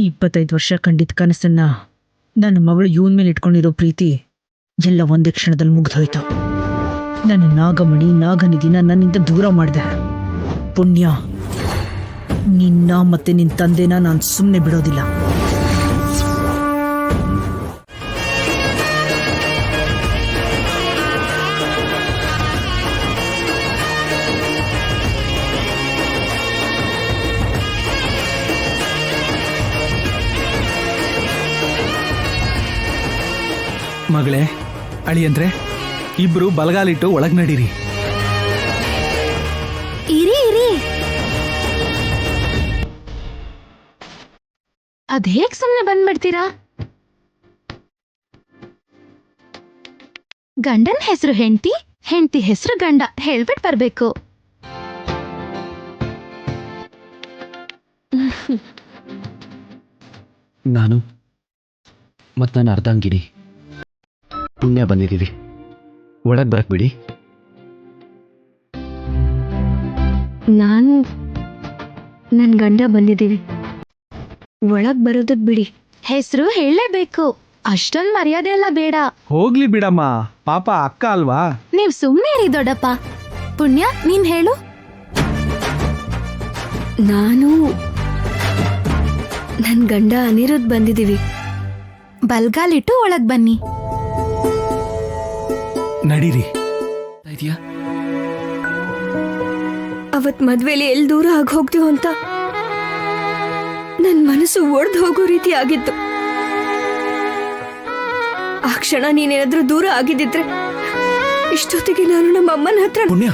25 ವರ್ಷ ಕಂಡಿದ್ದ ಕನಸನ್ನ ನನ್ನ ಮಗಳು ಇವನ್ ಮೇಲೆ ಇಟ್ಕೊಂಡಿರೋ ಪ್ರೀತಿ ಎಲ್ಲ ಒಂದೇ ಕ್ಷಣದಲ್ಲಿ ಮುಗ್ದೋಯ್ತು. ನನ್ನ ನಾಗಮಣಿ ನಾಗನಿಧಿನ ನನ್ನಿಂದ ದೂರ ಮಾಡಿದೆ. ಪುಣ್ಯ, ನಿನ್ನ ಮತ್ತೆ ನಿನ್ನ ತಂದೆನ ನಾನು ಸುಮ್ಮನೆ ಬಿಡೋದಿಲ್ಲ. ಮಗಳೇ, ಅಳಿಯಂದ್ರೆ ಇಬ್ರು ಬಲಗಾಲಿಟ್ಟು ಒಳಗ್ ನಡೀರಿ. ಇರಿ ಇರಿ, ಅದ್ ಹೇಗ್ ಸುಮ್ನೆ ಬಂದ್ಬಿಡ್ತೀರಾ? ಗಂಡನ್ ಹೆಸರು ಹೆಂಡತಿ, ಹೆಂಡತಿ ಹೆಸರು ಗಂಡ ಹೇಳ್ಬಿಟ್ ಬರ್ಬೇಕು. ನಾನು ಮತ್ತು ನನ್ನ ಅರ್ಧಾಂಗಿನಿ ಪುಣ್ಯ ಬಂದಿದ್ದೀವಿ. ಒಳಗೆ ಬರಕ್ ಬಿಡಿ. ನಾನು ನನ್ ಗಂಡ ಬಂದಿದ್ದೀವಿ, ಒಳಗ್ ಬರೋದಕ್ ಬಿಡಿ. ಹೆಸರು ಹೇಳಲೇಬೇಕು, ಅಷ್ಟೊಂದ್ ಮರ್ಯಾದೆ ಎಲ್ಲ ಬೇಡ. ಹೋಗ್ಲಿ ಬಿಡಮ್ಮ, ಪಾಪ ಅಕ್ಕ ಅಲ್ವಾ. ನೀವ್ ಸುಮ್ನೆ ಇರಿ ದೊಡ್ಡಪ್ಪ. ಪುಣ್ಯ, ನೀನ್ ಹೇಳು. ನಾನು ನನ್ ಗಂಡ ಅನಿರುದ್ಧ್ ಬಂದಿದ್ದೀವಿ. ಬಲ್ಗಾಲಿಟ್ಟು ಒಳಗ್ ಬನ್ನಿ. ನಡೀರಿ. ಇದೆಯಾ? ಅವತ್ ಮದ್ವೆಲಿ ಎಲ್ ದೂರ ಆಗಿ ಹೋಗ್ತೀವೋ ಅಂತ ನನ್ ಮನಸ್ಸು ಒಡ್ದು ಹೋಗೋ ರೀತಿ ಆಗಿತ್ತು. ಆ ಕ್ಷಣ ನೀನೇನಾದ್ರೂ ದೂರ ಆಗಿದ್ದಿದ್ರೆ ಇಷ್ಟೊತ್ತಿಗೆ ನಾನು ನಮ್ಮ ಅಮ್ಮನ ಹತ್ರ. ಪುಣ್ಯ,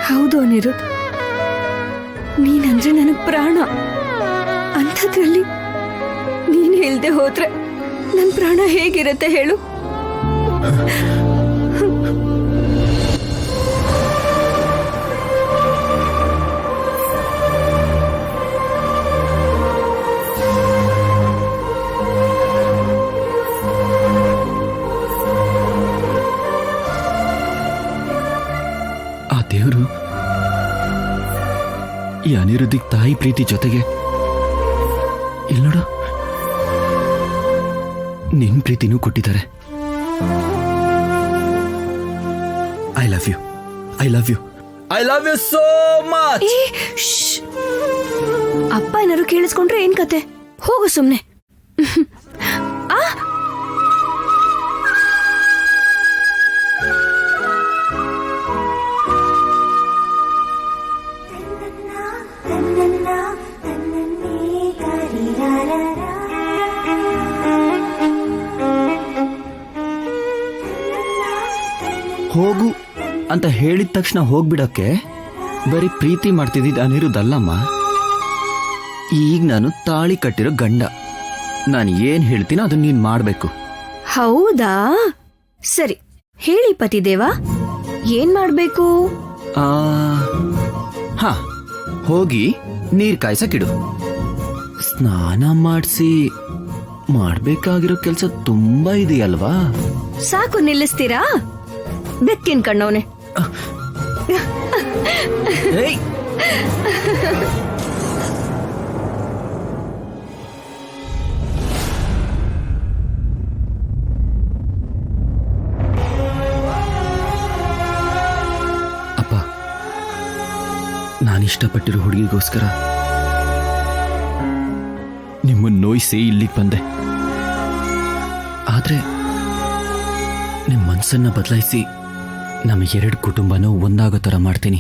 ಹೌದು ಅನಿರುದ್ಧ್, ನೀನಂದ್ರೆ ನನಗ್ ಪ್ರಾಣ. ಅಂಥದ್ರಲ್ಲಿ ನೀನ್ ಹೇಳ್ದೆ ಹೋದ್ರೆ ನನ್ ಪ್ರಾಣ ಹೇಗಿರತ್ತೆ ಹೇಳು? ಆ ದೇವರು ಈ ಅನಿರುದ್ಧಿಗೆ ತಾಯಿ ಪ್ರೀತಿ ಜೊತೆಗೆ ಇಲ್ಲಿ ನೋಡು, ನಿನ್ ಪ್ರೀತಿನೂ ಕೊಟ್ಟಿದ್ದಾರೆ. I love you, I love you, I love you so much. ಅಪ್ಪ ಏನಾರು ಕೇಳಿಸ್ಕೊಂಡ್ರೆ ಏನ್ ಕತೆ? ಹೋಗು ಸುಮ್ನೆ. ಹೋಗು ಅಂತ ಹೇಳಿದ ತಕ್ಷಣ ಹೋಗ್ಬಿಡಕ್ಕೆ ಬರೀ ಪ್ರೀತಿ ಮಾಡ್ತಿದ್ದಿದ್ದು ಅನಿರುದ್ಧಲ್ಲಮ್ಮ. ಈಗ ನಾನು ತಾಳಿ ಕಟ್ಟಿರೋ ಗಂಡ. ನಾನು ಏನ್ ಹೇಳ್ತೀನೋ ಅದನ್ನ ನೀನ್ ಮಾಡ್ಬೇಕು. ಹೌದಾ? ಸರಿ ಹೇಳಿ ಪತಿದೇವ, ಏನ್ ಮಾಡ್ಬೇಕು? ಹಾ, ಹೋಗಿ ನೀರ್ ಕಾಯ್ಸಕ್ಕಿಡು. ಸ್ನಾನ ಮಾಡಿಸಿ ಮಾಡ್ಬೇಕಾಗಿರೋ ಕೆಲಸ ತುಂಬಾ ಇದೆಯಲ್ವಾ? ಸಾಕು, ನಿಲ್ಲಿಸ್ತೀರಾ? ಬೆಕ್ಕಿನ ಕಣ್ಣವನೆ. ಅಪ್ಪ, ನಾನಿಷ್ಟಪಟ್ಟಿರೋ ಹುಡುಗಿಗೋಸ್ಕರ ನಿಮ್ಮನ್ನು ನೋಯಿಸಿ ಇಲ್ಲಿಗೆ ಬಂದೆ. ಆದ್ರೆ ನಿಮ್ಮ ಮನಸ್ಸನ್ನ ಬದಲಾಯಿಸಿ ನಮ್ಮ ಎರಡು ಕುಟುಂಬನೂ ಒಂದಾಗೋ ಥರ ಮಾಡ್ತೀನಿ.